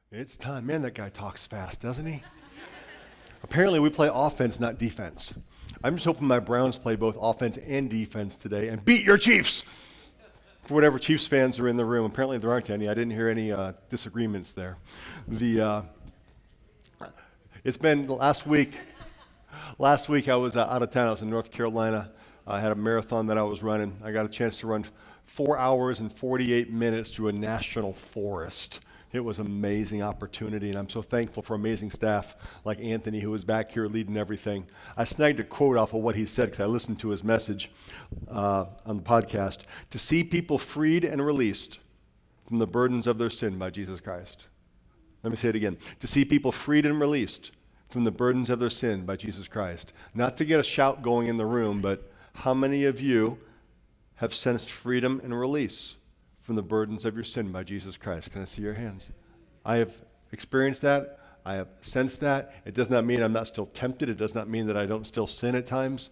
It's time. Man, that guy talks fast, doesn't he? Apparently, we play offense, not defense. I'm just hoping my Browns play both offense and defense today and beat your Chiefs. For whatever Chiefs fans are in the room, apparently there aren't any. I didn't hear any disagreements there. It's been last week. Last week I was out of town. I was in North Carolina. I had a marathon that I was running. I got a chance to run 4 hours and 48 minutes through a national forest. It was an amazing opportunity, and I'm so thankful for amazing staff like Anthony, who was back here leading everything. I snagged a quote off of what he said because I listened to his message on the podcast. To see people freed and released from the burdens of their sin by Jesus Christ. Let me say it again. To see people freed and released from the burdens of their sin by Jesus Christ. Not to get a shout going in the room, but how many of you have sensed freedom and release from the burdens of your sin by Jesus Christ? Can I see your hands? I have experienced that. I have sensed that. It does not mean I'm not still tempted. It does not mean that I don't still sin at times.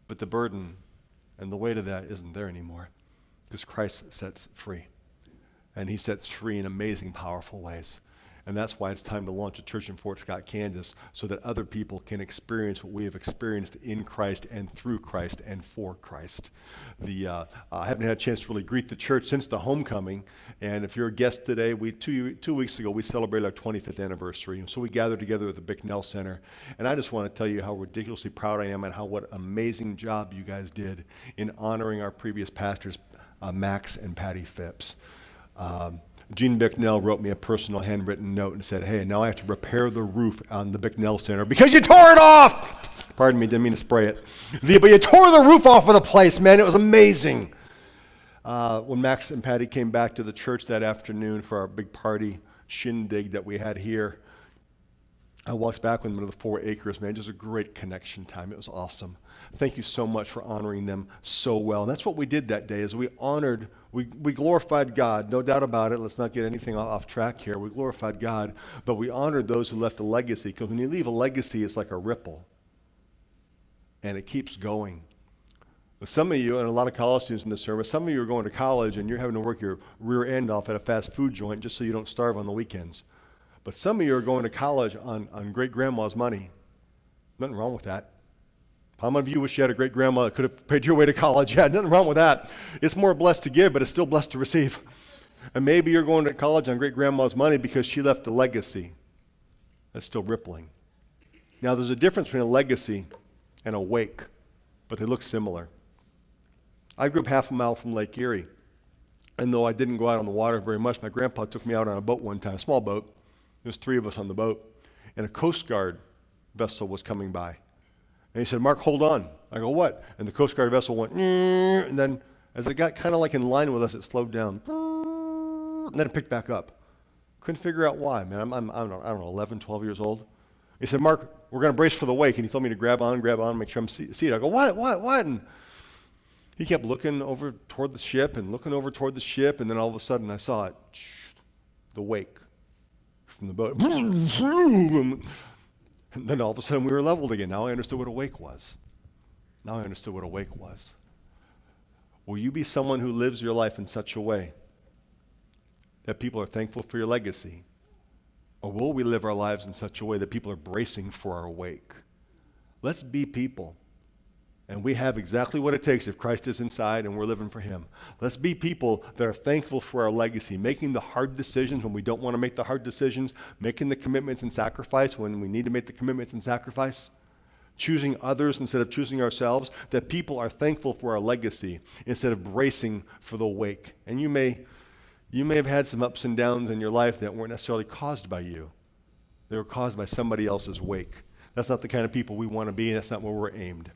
But the burden and the weight of that isn't there anymore because Christ sets free. And he sets free in amazing, powerful ways. And that's why it's time to launch a church in Fort Scott, Kansas, so that other people can experience what we have experienced in Christ and through Christ and for Christ. I haven't had a chance to really greet the church since the homecoming. And if you're a guest today, two weeks ago, we celebrated our 25th anniversary. And so we gathered together at the Bicknell Center. And I just want to tell you how ridiculously proud I am and what amazing job you guys did in honoring our previous pastors, Max and Patty Phipps. Gene Bicknell wrote me a personal handwritten note and said, hey, now I have to repair the roof on the Bicknell Center because you tore it off. Pardon me, didn't mean to spray it. But you tore the roof off of the place, man. It was amazing. When Max and Patty came back to the church that afternoon for our big party shindig that we had here, I walked back with them to the 4 acres, man. Just a great connection time. It was awesome. Thank you so much for honoring them so well. And that's what we did that day is we glorified God, no doubt about it. Let's not get anything off track here. We glorified God, but we honored those who left a legacy because when you leave a legacy, it's like a ripple. And it keeps going. But some of you, and a lot of college students in this service, some of you are going to college and you're having to work your rear end off at a fast food joint just so you don't starve on the weekends. But some of you are going to college on great-grandma's money. Nothing wrong with that. How many of you wish you had a great-grandma that could have paid your way to college? Yeah, nothing wrong with that. It's more blessed to give, but it's still blessed to receive. And maybe you're going to college on great-grandma's money because she left a legacy that's still rippling. Now, there's a difference between a legacy and a wake, but they look similar. I grew up half a mile from Lake Erie. And though I didn't go out on the water very much, my grandpa took me out on a boat one time, a small boat. There was 3 of us on the boat, and a Coast Guard vessel was coming by. And he said, Mark, hold on. I go, what? And the Coast Guard vessel went, and then as it got kind of like in line with us, it slowed down. And then it picked back up. Couldn't figure out why, man. I don't know, 11, 12 years old. He said, Mark, we're going to brace for the wake. And he told me to grab on, make sure I'm seated. I go, what? And he kept looking over toward the ship and looking over toward the ship, and then all of a sudden I saw it, the wake from the boat. And then all of a sudden we were leveled again. Now I understood what a wake was. Will you be someone who lives your life in such a way that people are thankful for your legacy? Or will we live our lives in such a way that people are bracing for our wake? Let's be people. And we have exactly what it takes if Christ is inside and we're living for him. Let's be people that are thankful for our legacy, making the hard decisions when we don't want to make the hard decisions, making the commitments and sacrifice when we need to make the commitments and sacrifice, choosing others instead of choosing ourselves, that people are thankful for our legacy instead of bracing for the wake. And you may have had some ups and downs in your life that weren't necessarily caused by you. They were caused by somebody else's wake. That's not the kind of people we want to be, and that's not where we're aimed.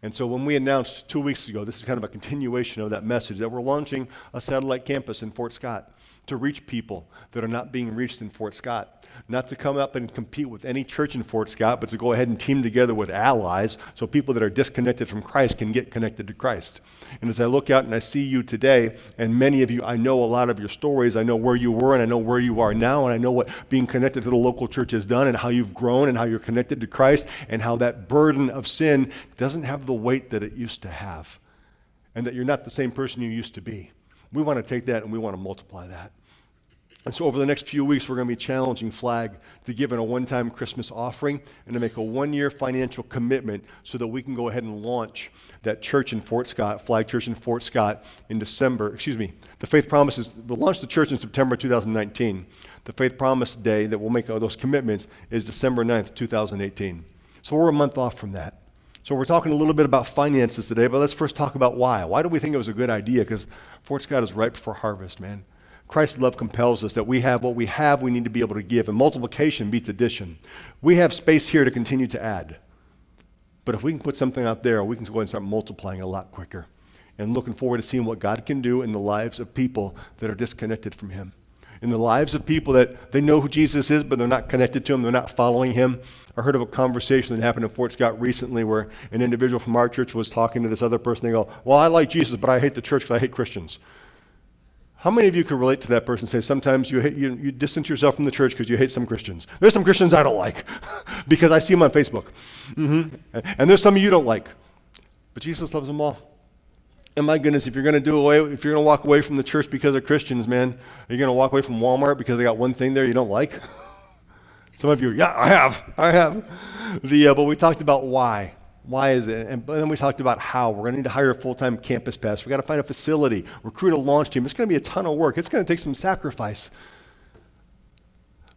And so when we announced 2 weeks ago, this is kind of a continuation of that message, that we're launching a satellite campus in Fort Scott to reach people that are not being reached in Fort Scott. Not to come up and compete with any church in Fort Scott, but to go ahead and team together with allies so people that are disconnected from Christ can get connected to Christ. And as I look out and I see you today, and many of you, I know a lot of your stories. I know where you were and I know where you are now, and I know what being connected to the local church has done and how you've grown and how you're connected to Christ and how that burden of sin doesn't have the weight that it used to have, and that you're not the same person you used to be. We want to take that and we want to multiply that. And so over the next few weeks, we're going to be challenging Flag to give in a one-time Christmas offering and to make a one-year financial commitment so that we can go ahead and launch that church in Fort Scott, Flag Church in Fort Scott, in December. The Faith Promise we'll launch the church in September 2019. The Faith Promise Day that we'll make those commitments is December 9th, 2018. So we're a month off from that. So we're talking a little bit about finances today, but let's first talk about why. Why do we think it was a good idea? Because Fort Scott is ripe for harvest, man. Christ's love compels us that we have what we have, we need to be able to give. And multiplication beats addition. We have space here to continue to add. But if we can put something out there, we can go and start multiplying a lot quicker. And looking forward to seeing what God can do in the lives of people that are disconnected from him. In the lives of people that they know who Jesus is, but they're not connected to him, they're not following him. I heard of a conversation that happened in Fort Scott recently where an individual from our church was talking to this other person. They go, well, I like Jesus, but I hate the church because I hate Christians. How many of you can relate to that person and say sometimes you distance yourself from the church because you hate some Christians? There's some Christians I don't like because I see them on Facebook. And there's some you don't like. But Jesus loves them all. And my goodness, if you're going to walk away from the church because of Christians, man, are you going to walk away from Walmart because they got one thing there you don't like? Some of you, yeah, I have. But we talked about why. Why is it? And then we talked about how. We're going to need to hire a full-time campus pastor. We've got to find a facility, recruit a launch team. It's going to be a ton of work. It's going to take some sacrifice.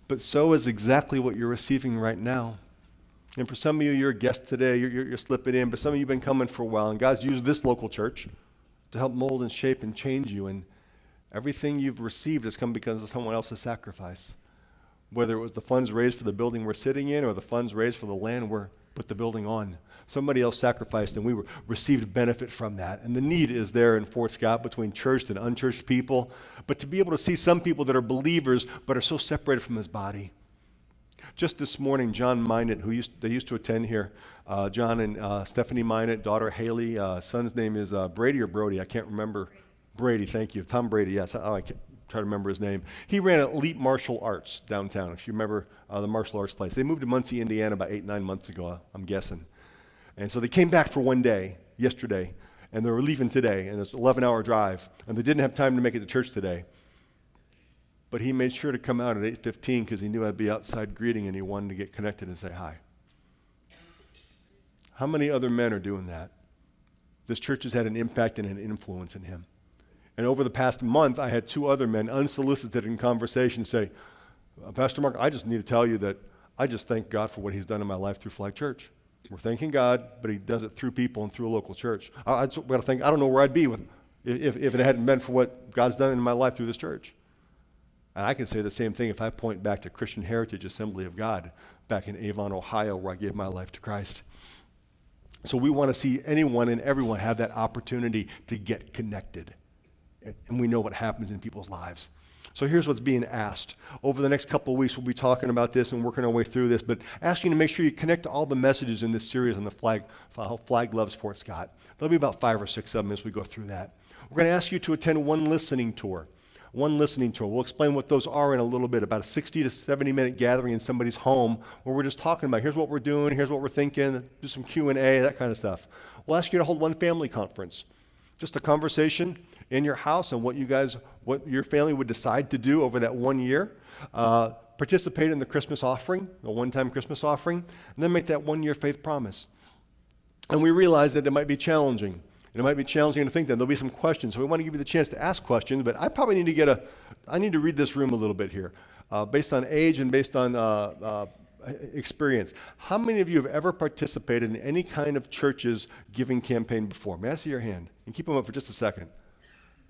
But so is exactly what you're receiving right now. And for some of you, you're a guest today. You're slipping in. But some of you have been coming for a while. And God's used this local church to help mold and shape and change you. And everything you've received has come because of someone else's sacrifice. Whether it was the funds raised for the building we're sitting in or the funds raised for the land we're put the building on. Somebody else sacrificed and we received benefit from that. And the need is there in Fort Scott between churched and unchurched people. But to be able to see some people that are believers but are so separated from his body. Just this morning, John Minot, they used to attend here, John and Stephanie Minot, daughter Haley, son's name is Brady or Brody, I can't remember. Brady, thank you. Tom Brady, yes. I can't try to remember his name. He ran Elite Martial Arts downtown, if you remember the martial arts place. They moved to Muncie, Indiana about 8-9 months ago, I'm guessing. And so they came back for one day, yesterday, and they were leaving today, and it's an 11-hour drive, and they didn't have time to make it to church today. But he made sure to come out at 8:15 because he knew I'd be outside greeting and he wanted to get connected and say hi. How many other men are doing that? This church has had an impact and an influence in him. And over the past month, I had 2 other men, unsolicited in conversation, say, Pastor Mark, I just need to tell you that I just thank God for what he's done in my life through Flag Church. We're thanking God, but he does it through people and through a local church. I don't know where I'd be if it hadn't been for what God's done in my life through this church. And I can say the same thing if I point back to Christian Heritage Assembly of God back in Avon, Ohio, where I gave my life to Christ. So we want to see anyone and everyone have that opportunity to get connected. And we know what happens in people's lives. So here's what's being asked. Over the next couple of weeks, we'll be talking about this and working our way through this, but asking you to make sure you connect to all the messages in this series on the Flag, how Flag loves Fort Scott. There'll be about 5 or 6 of them as we go through that. We're going to ask you to attend one listening tour. We'll explain what those are in a little bit, about a 60 to 70-minute gathering in somebody's home where we're just talking about, here's what we're doing, here's what we're thinking, do some Q&A, that kind of stuff. We'll ask you to hold one family conference, just a conversation in your house on what your family would decide to do over that 1 year. Participate in the Christmas offering, a one-time Christmas offering, and then make that 1-year faith promise. And we realize that it might be challenging. It might be challenging to think that there'll be some questions. So we want to give you the chance to ask questions, but I probably need to read this room a little bit here. Based on age and based on experience. How many of you have ever participated in any kind of church's giving campaign before? May I see your hand? And keep them up for just a second.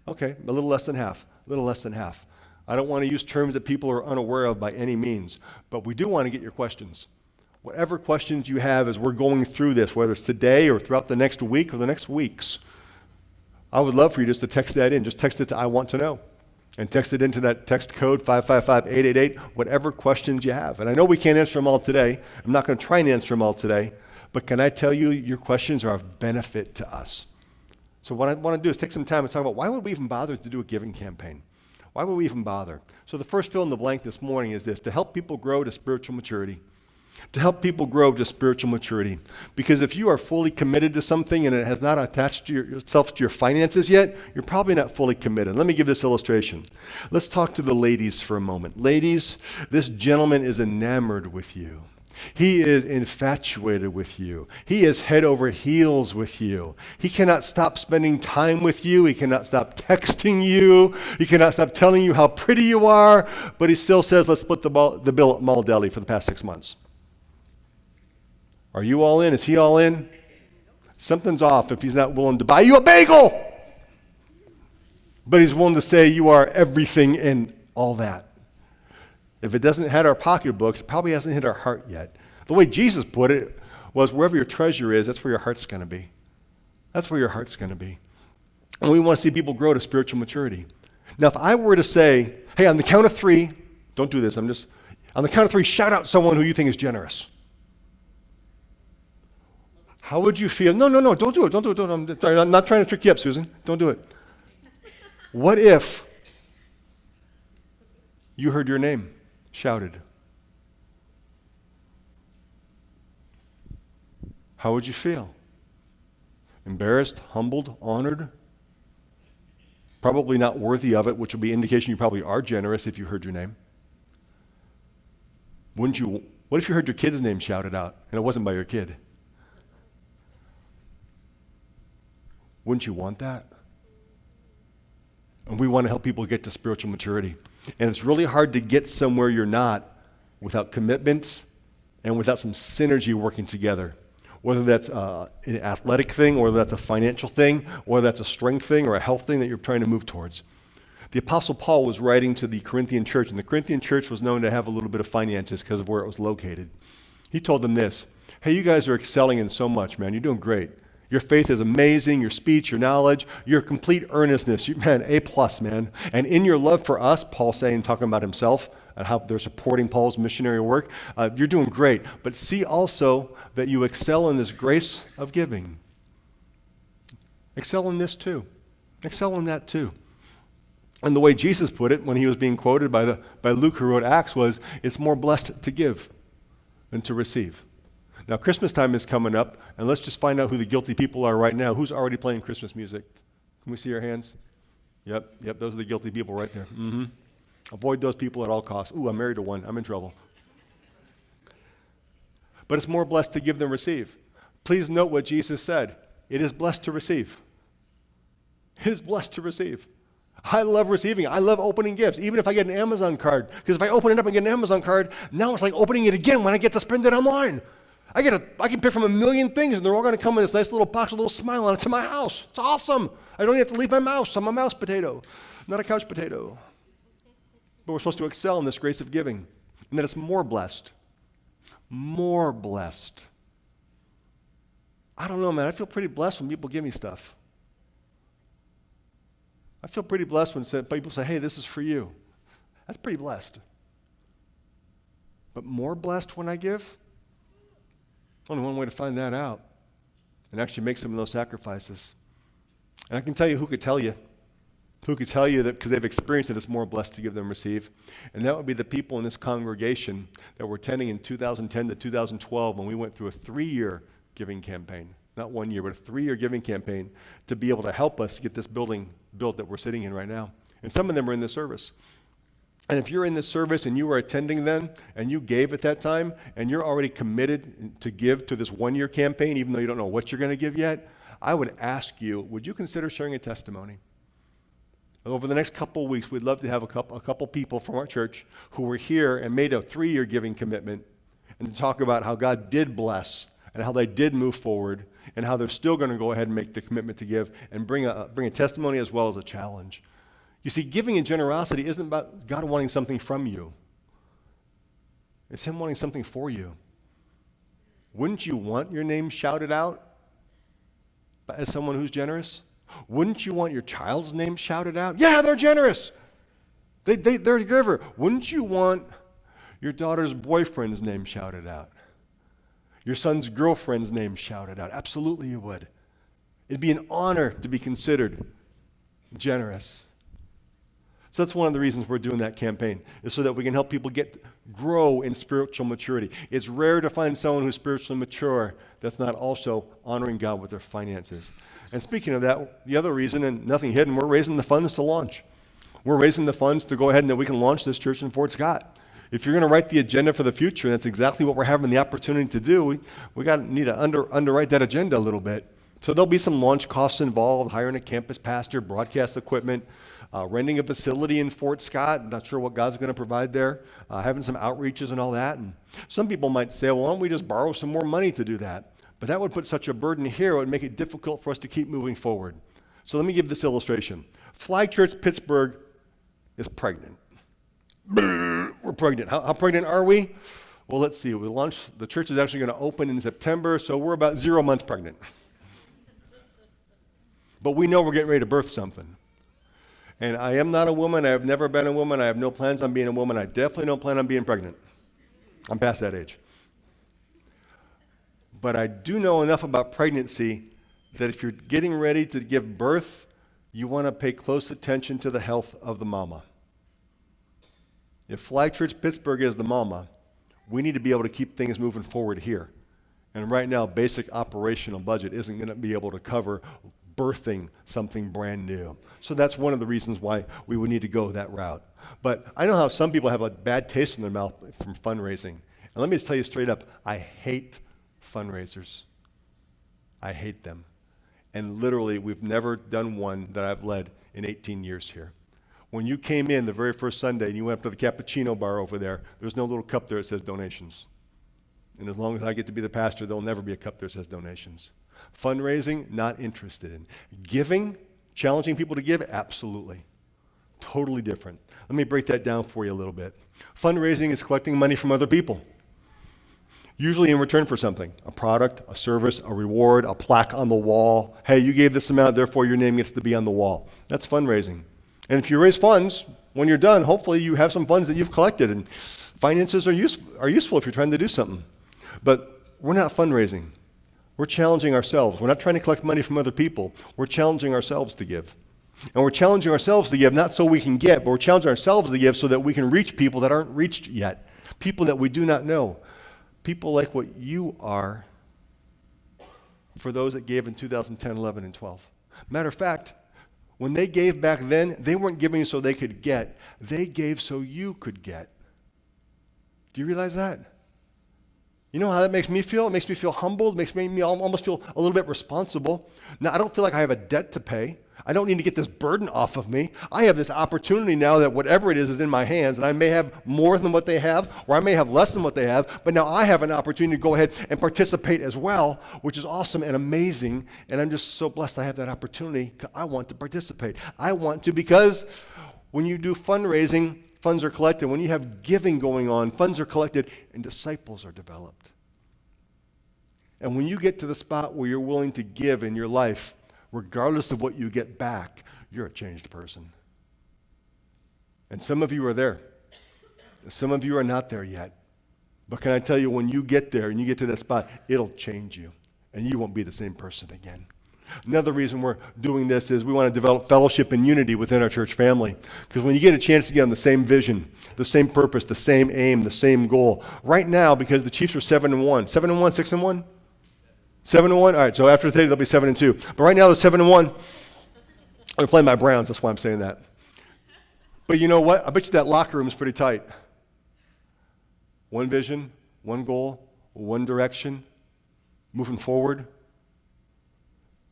Okay, a little less than half. I don't want to use terms that people are unaware of by any means, but we do want to get your questions. Whatever questions you have as we're going through this, whether it's today or throughout the next week or the next weeks, I would love for you just to text that in. Just text it to I want to know. And text it into that text code 555-888, whatever questions you have. And I know we can't answer them all today. I'm not going to try and answer them all today. But can I tell you, your questions are of benefit to us. So what I want to do is take some time and talk about why would we even bother to do a giving campaign? Why would we even bother? So the first fill in the blank this morning is this: to help people grow to spiritual maturity. to help people grow to spiritual maturity. Because if you are fully committed to something and it has not attached to yourself to your finances yet, you're probably not fully committed. Let me give this illustration. Let's talk to the ladies for a moment. Ladies, this gentleman is enamored with you. He is infatuated with you. He is head over heels with you. He cannot stop spending time with you. He cannot stop texting you. He cannot stop telling you how pretty you are. But he still says, let's split the bill at Mall Deli for the past 6 months. Are you all in? Is he all in? Something's off if he's not willing to buy you a bagel. But he's willing to say you are everything and all that. If it doesn't hit our pocketbooks, it probably hasn't hit our heart yet. The way Jesus put it was, wherever your treasure is, that's where your heart's going to be. That's where your heart's going to be. And we want to see people grow to spiritual maturity. Now, if I were to say, hey, on the count of 3, don't do this, on the count of 3, shout out someone who you think is generous. How would you feel? No, don't do it. I'm not trying to trick you up, Susan. Don't do it. What if you heard your name shouted? How would you feel? Embarrassed, humbled, honored? Probably not worthy of it, which would be indication you probably are generous if you heard your name. Wouldn't you? What if you heard your kid's name shouted out and it wasn't by your kid? Wouldn't you want that? And we want to help people get to spiritual maturity. And it's really hard to get somewhere you're not without commitments and without some synergy working together. Whether that's an athletic thing, or whether that's a financial thing, or whether that's a strength thing or a health thing that you're trying to move towards. The Apostle Paul was writing to the Corinthian church, and the Corinthian church was known to have a little bit of finances because of where it was located. He told them this, hey, you guys are excelling in so much, man. You're doing great. Your faith is amazing, your speech, your knowledge, your complete earnestness. Man, A+, man. And in your love for us, Paul saying, talking about himself and how they're supporting Paul's missionary work, you're doing great. But see also that you excel in this grace of giving. Excel in this too. Excel in that too. And the way Jesus put it when he was being quoted by Luke, who wrote Acts, was, it's more blessed to give than to receive. Now, Christmas time is coming up, and let's just find out who the guilty people are right now. Who's already playing Christmas music? Can we see your hands? Yep, those are the guilty people right there. Mm-hmm. Avoid those people at all costs. Ooh, I'm married to one. I'm in trouble. But it's more blessed to give than receive. Please note what Jesus said. It is blessed to receive. It is blessed to receive. I love receiving. I love opening gifts, even if I get an Amazon card. Because if I open it up and get an Amazon card, now it's like opening it again when I get to spend it online. I can pick from a million things, and they're all going to come in this nice little box with a little smile on it to my house. It's awesome. I don't even have to leave my mouse. I'm a mouse potato, not a couch potato. But we're supposed to excel in this grace of giving, and that it's more blessed. More blessed. I don't know, man. I feel pretty blessed when people give me stuff. I feel pretty blessed when people say, hey, this is for you. That's pretty blessed. But more blessed when I give? Only one way to find that out and actually make some of those sacrifices. And I can tell you who could tell you that because they've experienced it, it's more blessed to give than receive. And that would be the people in this congregation that were attending in 2010 to 2012 when we went through a 3-year giving campaign. Not 1 year, but a 3-year giving campaign to be able to help us get this building built that we're sitting in right now. And some of them are in this service. And if you're in this service and you were attending then and you gave at that time and you're already committed to give to this 1-year campaign, even though you don't know what you're going to give yet, I would ask you, would you consider sharing a testimony? Over the next couple of weeks, we'd love to have a couple people from our church who were here and made a 3-year giving commitment and to talk about how God did bless and how they did move forward and how they're still going to go ahead and make the commitment to give and bring a testimony as well as a challenge. You see, giving and generosity isn't about God wanting something from you. It's Him wanting something for you. Wouldn't you want your name shouted out as someone who's generous? Wouldn't you want your child's name shouted out? Yeah, they're generous. They're a giver. Wouldn't you want your daughter's boyfriend's name shouted out? Your son's girlfriend's name shouted out? Absolutely you would. It'd be an honor to be considered generous. So that's one of the reasons we're doing that campaign, is so that we can help people grow in spiritual maturity. It's rare to find someone who's spiritually mature that's not also honoring God with their finances. And speaking of that, the other reason, and nothing hidden, we're raising the funds to launch. We're raising the funds to go ahead and that we can launch this church in Fort Scott. If you're going to write the agenda for the future, and that's exactly what we're having the opportunity to do, we need to underwrite that agenda a little bit. So there'll be some launch costs involved, hiring a campus pastor, broadcast equipment, renting a facility in Fort Scott. Not sure what God's going to provide there, having some outreaches and all that. And some people might say, well, why don't we just borrow some more money to do that? But that would put such a burden here, it would make it difficult for us to keep moving forward. So let me give this illustration. Flag Church Pittsburgh is pregnant. We're pregnant. How pregnant are we? Well, let's see. The church is actually going to open in September, so we're about 0 months pregnant. But we know we're getting ready to birth something. And I am not a woman. I have never been a woman. I have no plans on being a woman. I definitely don't plan on being pregnant. I'm past that age. But I do know enough about pregnancy that if you're getting ready to give birth, you want to pay close attention to the health of the mama. If Flag Church Pittsburgh is the mama, we need to be able to keep things moving forward here. And right now, basic operational budget isn't going to be able to cover birthing something brand new. So that's one of the reasons why we would need to go that route. But I know how some people have a bad taste in their mouth from fundraising. And let me just tell you straight up, I hate fundraisers. I hate them. And literally, we've never done one that I've led in 18 years here. When you came in the very first Sunday and you went up to the cappuccino bar over there's no little cup there that says donations. And as long as I get to be the pastor, there'll never be a cup there that says donations. Fundraising, not interested in. Giving, challenging people to give, absolutely. Totally different. Let me break that down for you a little bit. Fundraising is collecting money from other people, usually in return for something, a product, a service, a reward, a plaque on the wall. Hey, you gave this amount, therefore your name gets to be on the wall. That's fundraising. And if you raise funds, when you're done, hopefully you have some funds that you've collected. And finances are useful if you're trying to do something. But we're not fundraising. We're challenging ourselves. We're not trying to collect money from other people. We're challenging ourselves to give. And we're challenging ourselves to give not so we can get, but we're challenging ourselves to give so that we can reach people that aren't reached yet, people that we do not know, people like what you are for those that gave in 2010, 11, and 12. Matter of fact, when they gave back then, they weren't giving so they could get. They gave so you could get. Do you realize that? You know how that makes me feel? It makes me feel humbled. It makes me almost feel a little bit responsible. Now, I don't feel like I have a debt to pay. I don't need to get this burden off of me. I have this opportunity now that whatever it is in my hands, and I may have more than what they have, or I may have less than what they have, but now I have an opportunity to go ahead and participate as well, which is awesome and amazing, and I'm just so blessed I have that opportunity. I want to participate. I want to, because when you do fundraising, funds are collected. When you have giving going on, funds are collected, and disciples are developed. And when you get to the spot where you're willing to give in your life, regardless of what you get back, you're a changed person. And some of you are there. Some of you are not there yet. But can I tell you, when you get there and you get to that spot, it'll change you. And you won't be the same person again. Another reason we're doing this is we want to develop fellowship and unity within our church family. Because when you get a chance to get on the same vision, the same purpose, the same aim, the same goal. Right now, because the Chiefs are 7-1. 7-1, 6-1? 7-1? All right, so after today, they'll be 7-2. But right now, they're 7-1. They're playing my Browns, that's why I'm saying that. But you know what? I bet you that locker room is pretty tight. One vision, one goal, one direction, moving forward.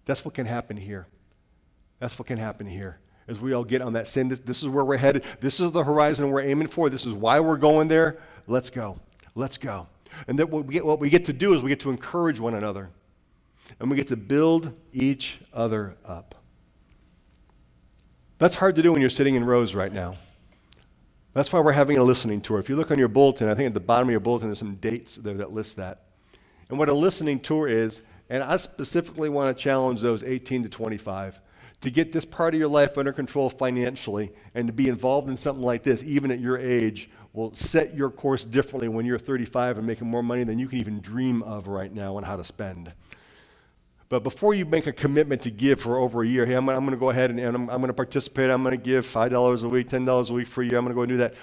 That's what can happen here. That's what can happen here. As we all get on that same, this is where we're headed. This is the horizon we're aiming for. This is why we're going there. Let's go. Let's go. And that what we get to do is we get to encourage one another. And we get to build each other up. That's hard to do when you're sitting in rows right now. That's why we're having a listening tour. If you look on your bulletin, I think at the bottom of your bulletin there's some dates there that list that. And what a listening tour is, and I specifically want to challenge those 18 to 25 to get this part of your life under control financially, and to be involved in something like this, even at your age, will set your course differently when you're 35 and making more money than you can even dream of right now on how to spend. But before you make a commitment to give for over a year, hey, I'm going to go ahead and I'm going to participate. I'm going to give $5 a week, $10 a week for a year. I'm going to go and do that.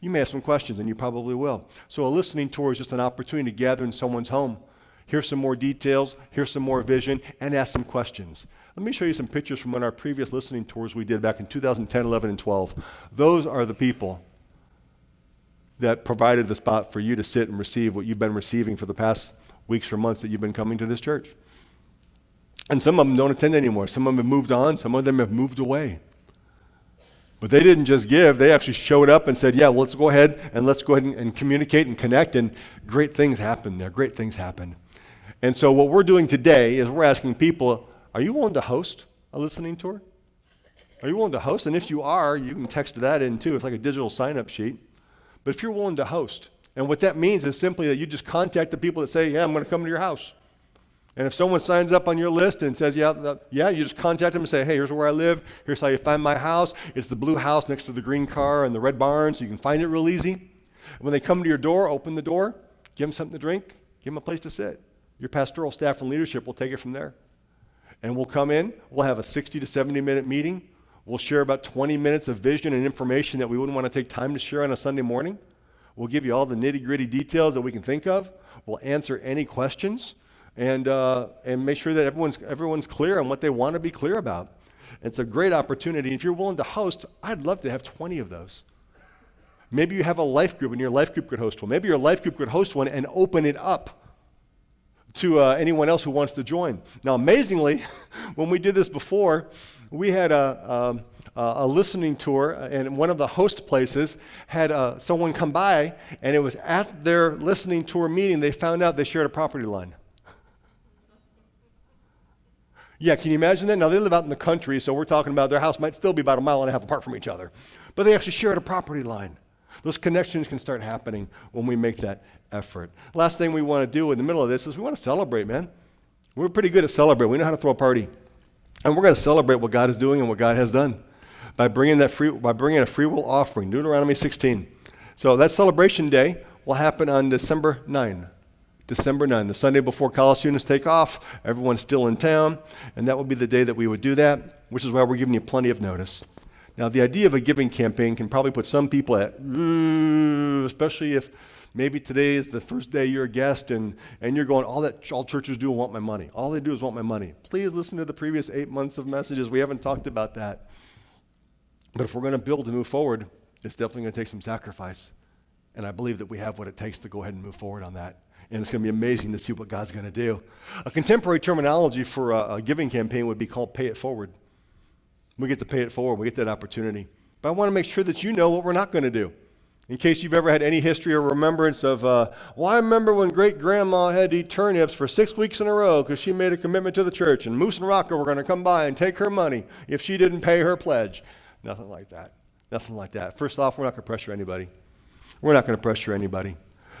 You may have some questions, and you probably will. So a listening tour is just an opportunity to gather in someone's home, hear some more details, hear some more vision, and ask some questions. Let me show you some pictures from one of our previous listening tours we did back in 2010, 11, and 12. Those are the people that provided the spot for you to sit and receive what you've been receiving for the past weeks or months that you've been coming to this church. And some of them don't attend anymore. Some of them have moved on. Some of them have moved away. But they didn't just give. They actually showed up and said, yeah, well, let's go ahead and communicate and connect. And great things happen there. Great things happen. And so what we're doing today is we're asking people, are you willing to host a listening tour? Are you willing to host? And if you are, you can text that in too. It's like a digital sign-up sheet. But if you're willing to host, and what that means is simply that you just contact the people that say, yeah, I'm going to come to your house. And if someone signs up on your list and says, yeah, you just contact them and say, hey, here's where I live. Here's how you find my house. It's the blue house next to the green car and the red barn, so you can find it real easy. And when they come to your door, open the door, give them something to drink, give them a place to sit. Your pastoral staff and leadership will take it from there. And we'll come in, we'll have a 60 to 70-minute meeting. We'll share about 20 minutes of vision and information that we wouldn't want to take time to share on a Sunday morning. We'll give you all the nitty-gritty details that we can think of. We'll answer any questions. And make sure that everyone's clear on what they want to be clear about. It's a great opportunity. If you're willing to host, I'd love to have 20 of those. Maybe you have a life group and your life group could host one. Maybe your life group could host one and open it up to anyone else who wants to join. Now, amazingly, when we did this before, we had a listening tour, and one of the host places had someone come by, and it was at their listening tour meeting they found out they shared a property line. Yeah, can you imagine that? Now, they live out in the country, so we're talking about their house might still be about a mile and a half apart from each other. But they actually shared a property line. Those connections can start happening when we make that effort. Last thing we want to do in the middle of this is we want to celebrate, man. We're pretty good at celebrating. We know how to throw a party. And we're going to celebrate what God is doing and what God has done by bringing a free will offering, Deuteronomy 16. So that celebration day will happen on December 9. December 9, the Sunday before college students take off. Everyone's still in town, and that will be the day that we would do that, which is why we're giving you plenty of notice. Now, the idea of a giving campaign can probably put some people at, especially if maybe today is the first day you're a guest and you're going, all churches do is want my money. All they do is want my money. Please listen to the previous 8 months of messages. We haven't talked about that. But if we're going to build and move forward, it's definitely going to take some sacrifice. And I believe that we have what it takes to go ahead and move forward on that. And it's going to be amazing to see what God's going to do. A contemporary terminology for a giving campaign would be called pay it forward. We get to pay it forward. We get that opportunity. But I want to make sure that you know what we're not going to do. In case you've ever had any history or remembrance of, I remember when great-grandma had to eat turnips for 6 weeks in a row because she made a commitment to the church, and Moose and Rocco were going to come by and take her money if she didn't pay her pledge. Nothing like that. Nothing like that. First off, we're not going to pressure anybody. We're not going to pressure anybody.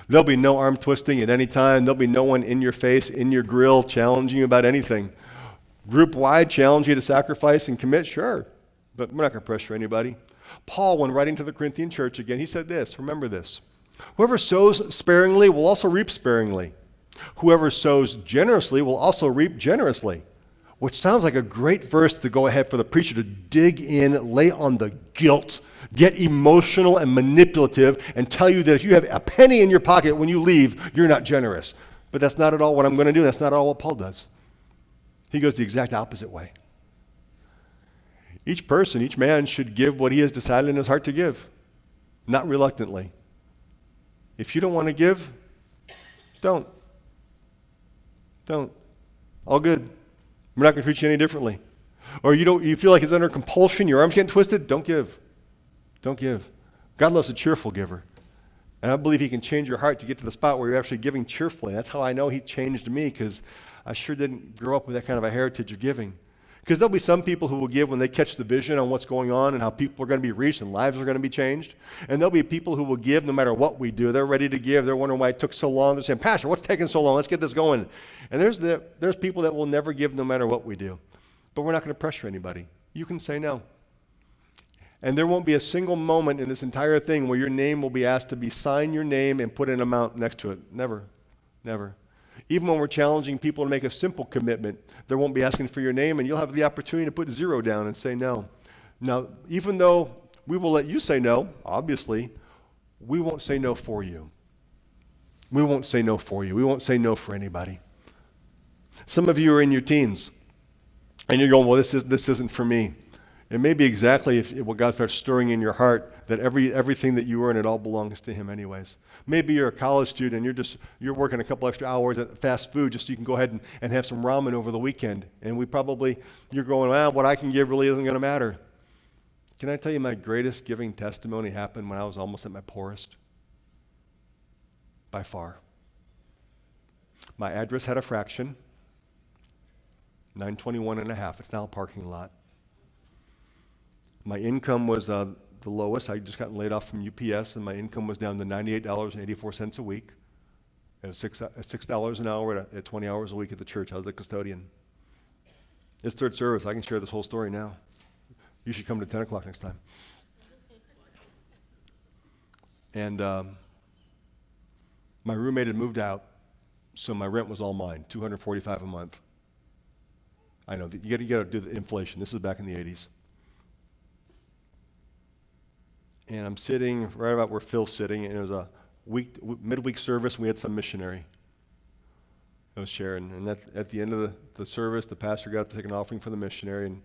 There'll be no arm twisting at any time. There'll be no one in your face, in your grill, challenging you about anything. Group-wide, challenge you to sacrifice and commit, sure. But we're not going to pressure anybody. Paul, when writing to the Corinthian church again, he said this, remember this. Whoever sows sparingly will also reap sparingly. Whoever sows generously will also reap generously. Which sounds like a great verse to go ahead for the preacher to dig in, lay on the guilt, get emotional and manipulative, and tell you that if you have a penny in your pocket when you leave, you're not generous. But that's not at all what I'm going to do. That's not at all what Paul does. He goes the exact opposite way. Each person, each man should give what he has decided in his heart to give, not reluctantly. If you don't want to give, don't. Don't. All good. We're not going to treat you any differently. Or you feel like it's under compulsion, your arm's getting twisted, don't give. Don't give. God loves a cheerful giver. And I believe he can change your heart to get to the spot where you're actually giving cheerfully. That's how I know he changed me, because I sure didn't grow up with that kind of a heritage of giving. Because there'll be some people who will give when they catch the vision on what's going on and how people are going to be reached and lives are going to be changed. And there'll be people who will give no matter what we do. They're ready to give. They're wondering why it took so long. They're saying, Pastor, what's taking so long? Let's get this going. And there's people that will never give no matter what we do. But we're not going to pressure anybody. You can say no. And there won't be a single moment in this entire thing where your name will be asked to be sign your name and put an amount next to it. Never. Never. Even when we're challenging people to make a simple commitment, they won't be asking for your name, and you'll have the opportunity to put 0 down and say no. Now, even though we will let you say no, obviously, we won't say no for you. We won't say no for you. We won't say no for anybody. Some of you are in your teens, and you're going, well, this isn't for me. It may be exactly if God starts stirring in your heart that everything that you earn, it all belongs to him anyways. Maybe you're a college student and you're working a couple extra hours at fast food just so you can go ahead and have some ramen over the weekend. And you're going, well, what I can give really isn't going to matter. Can I tell you my greatest giving testimony happened when I was almost at my poorest? By far. My address had a fraction, 921.5. It's now a parking lot. My income was the lowest. I just gotten laid off from UPS, and my income was down to $98.84 a week. It was $6 an hour at 20 hours a week at the church. I was the custodian. It's third service. I can share this whole story now. You should come to 10 o'clock next time. And my roommate had moved out, so my rent was all mine, $245 a month. I know, you got to do the inflation. This is back in the 80s. And I'm sitting right about where Phil's sitting, and it was a midweek service, and we had some missionary. I was sharing, and at the end of the service, the pastor got to take an offering for the missionary and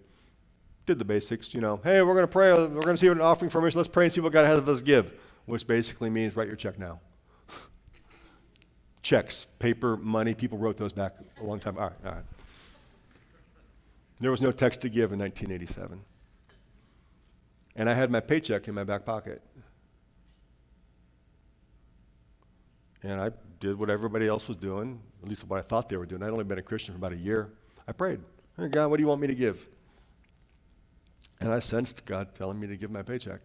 did the basics, hey, we're going to pray, we're going to see what an offering for mission, let's pray and see what God has us give, which basically means write your check now. Checks, paper, money, people wrote those back a long time. All right. There was no text to give in 1987. And I had my paycheck in my back pocket. And I did what everybody else was doing, at least what I thought they were doing. I'd only been a Christian for about a year. I prayed, hey, God, what do you want me to give? And I sensed God telling me to give my paycheck.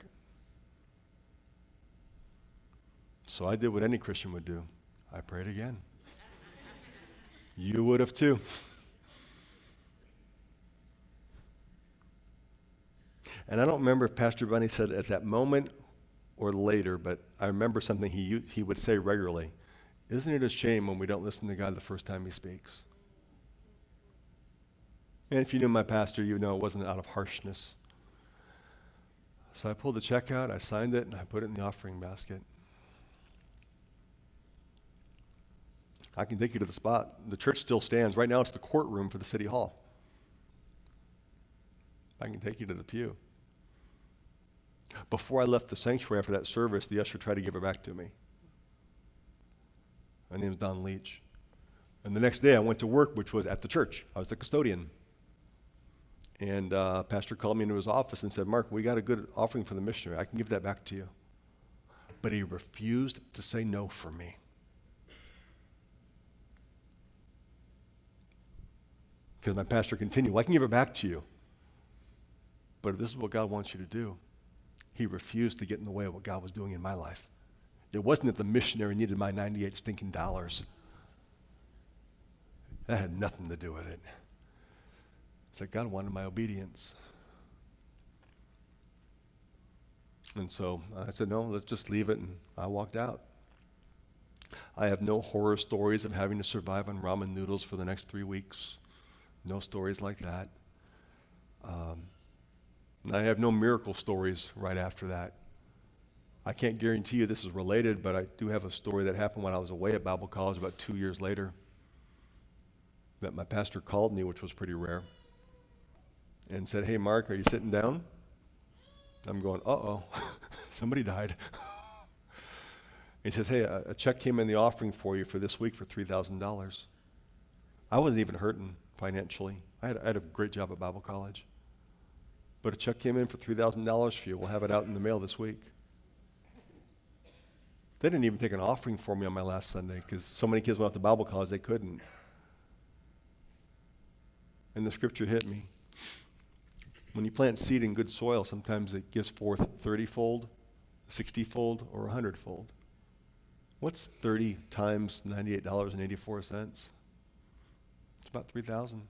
So I did what any Christian would do. I prayed again. You would have too. And I don't remember if Pastor Bunny said at that moment or later, but I remember something he would say regularly. Isn't it a shame when we don't listen to God the first time he speaks? And if you knew my pastor, you know it wasn't out of harshness. So I pulled the check out, I signed it, and I put it in the offering basket. I can take you to the spot. The church still stands. Right now it's the courtroom for the city hall. I can take you to the pew. Before I left the sanctuary after that service, the usher tried to give it back to me. My name is Don Leach. And the next day I went to work, which was at the church. I was the custodian. And pastor called me into his office and said, Mark, we got a good offering for the missionary. I can give that back to you. But he refused to say no for me. Because my pastor continued, well, I can give it back to you. But if this is what God wants you to do, he refused to get in the way of what God was doing in my life. It wasn't that the missionary needed my 98 stinking dollars. That had nothing to do with it. It's that God wanted my obedience. And so I said, no, let's just leave it, and I walked out. I have no horror stories of having to survive on ramen noodles for the next 3 weeks. No stories like that. I have no miracle stories right after that. I can't guarantee you this is related, but I do have a story that happened when I was away at Bible college about 2 years later that my pastor called me, which was pretty rare, and said, hey, Mark, are you sitting down? I'm going, uh-oh, somebody died. He says, hey, a check came in the offering for you for this week for $3,000. I wasn't even hurting financially. I had a great job at Bible college. But a check came in for $3,000 for you. We'll have it out in the mail this week. They didn't even take an offering for me on my last Sunday because so many kids went off to Bible college they couldn't. And the scripture hit me. When you plant seed in good soil, sometimes it gives forth 30-fold, 60-fold, or 100-fold. What's 30 times $98.84? It's about 3,000.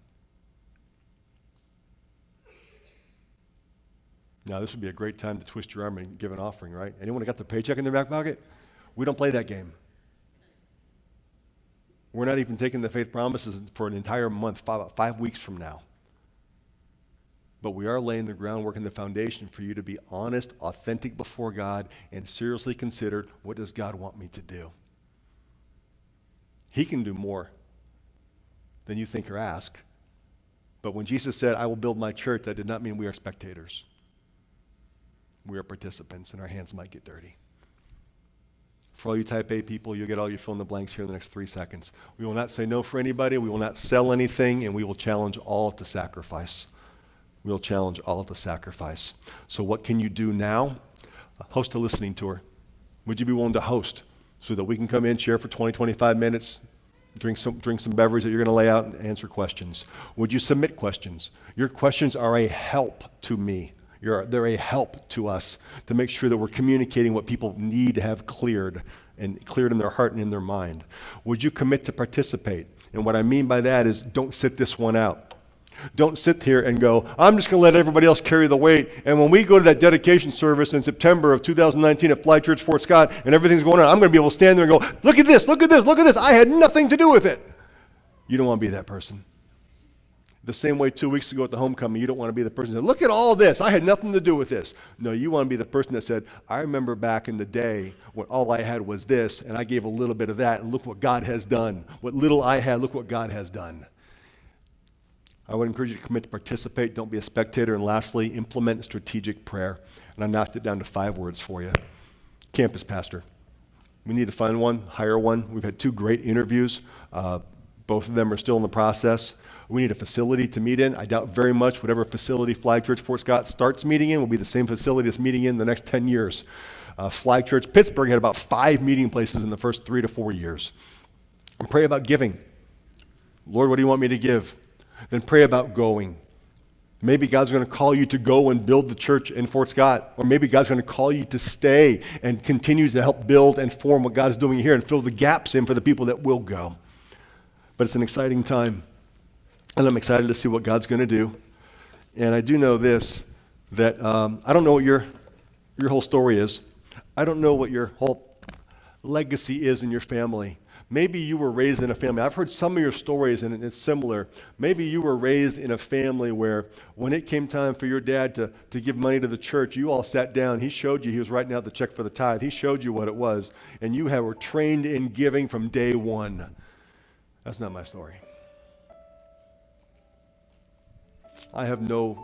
Now, this would be a great time to twist your arm and give an offering, right? Anyone got the paycheck in their back pocket? We don't play that game. We're not even taking the faith promises for an entire month, 5 weeks from now. But we are laying the groundwork and the foundation for you to be honest, authentic before God, and seriously consider, what does God want me to do? He can do more than you think or ask. But when Jesus said, I will build my church, that did not mean we are spectators. We are participants, and our hands might get dirty. For all you type A people, you'll get all your fill in the blanks here in the next 3 seconds. We will not say no for anybody. We will not sell anything, and we will challenge all to sacrifice. We will challenge all to sacrifice. So what can you do now? Host a listening tour. Would you be willing to host so that we can come in, share for 20, 25 minutes, drink some beverage that you're going to lay out, and answer questions? Would you submit questions? Your questions are a help to me. They're a help to us to make sure that we're communicating what people need to have cleared in their heart and in their mind. Would you commit to participate? And what I mean by that is, don't sit this one out. Don't sit here and go, I'm just going to let everybody else carry the weight. And when we go to that dedication service in September of 2019 at Fly Church Fort Scott and everything's going on, I'm going to be able to stand there and go, look at this, look at this, look at this. I had nothing to do with it. You don't want to be that person. The same way 2 weeks ago at the homecoming, you don't want to be the person that said, look at all this. I had nothing to do with this. No, you want to be the person that said, I remember back in the day when all I had was this, and I gave a little bit of that, and look what God has done. What little I had, look what God has done. I would encourage you to commit to participate. Don't be a spectator. And lastly, implement strategic prayer. And I knocked it down to 5 words for you. Campus pastor. We need to find one, hire one. We've had 2 great interviews. Both of them are still in the process. We need a facility to meet in. I doubt very much whatever facility Flag Church Fort Scott starts meeting in will be the same facility it's meeting in the next 10 years. Flag Church Pittsburgh had about 5 meeting places in the first 3 to 4 years. And pray about giving. Lord, what do you want me to give? Then pray about going. Maybe God's going to call you to go and build the church in Fort Scott. Or maybe God's going to call you to stay and continue to help build and form what God is doing here and fill the gaps in for the people that will go. But it's an exciting time. And I'm excited to see what God's going to do. And I do know this, that I don't know what your whole story is. I don't know what your whole legacy is in your family. Maybe you were raised in a family. I've heard some of your stories, and it's similar. Maybe you were raised in a family where when it came time for your dad to give money to the church, you all sat down. He showed you. He was writing out the check for the tithe. He showed you what it was, and you were trained in giving from day one. That's not my story. I have no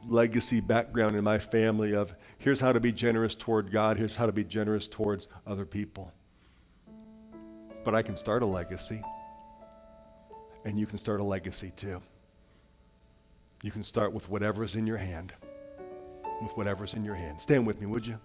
legacy background in my family of here's how to be generous toward God, here's how to be generous towards other people. But I can start a legacy, and you can start a legacy too. You can start with whatever's in your hand. With whatever's in your hand. Stand with me, would you?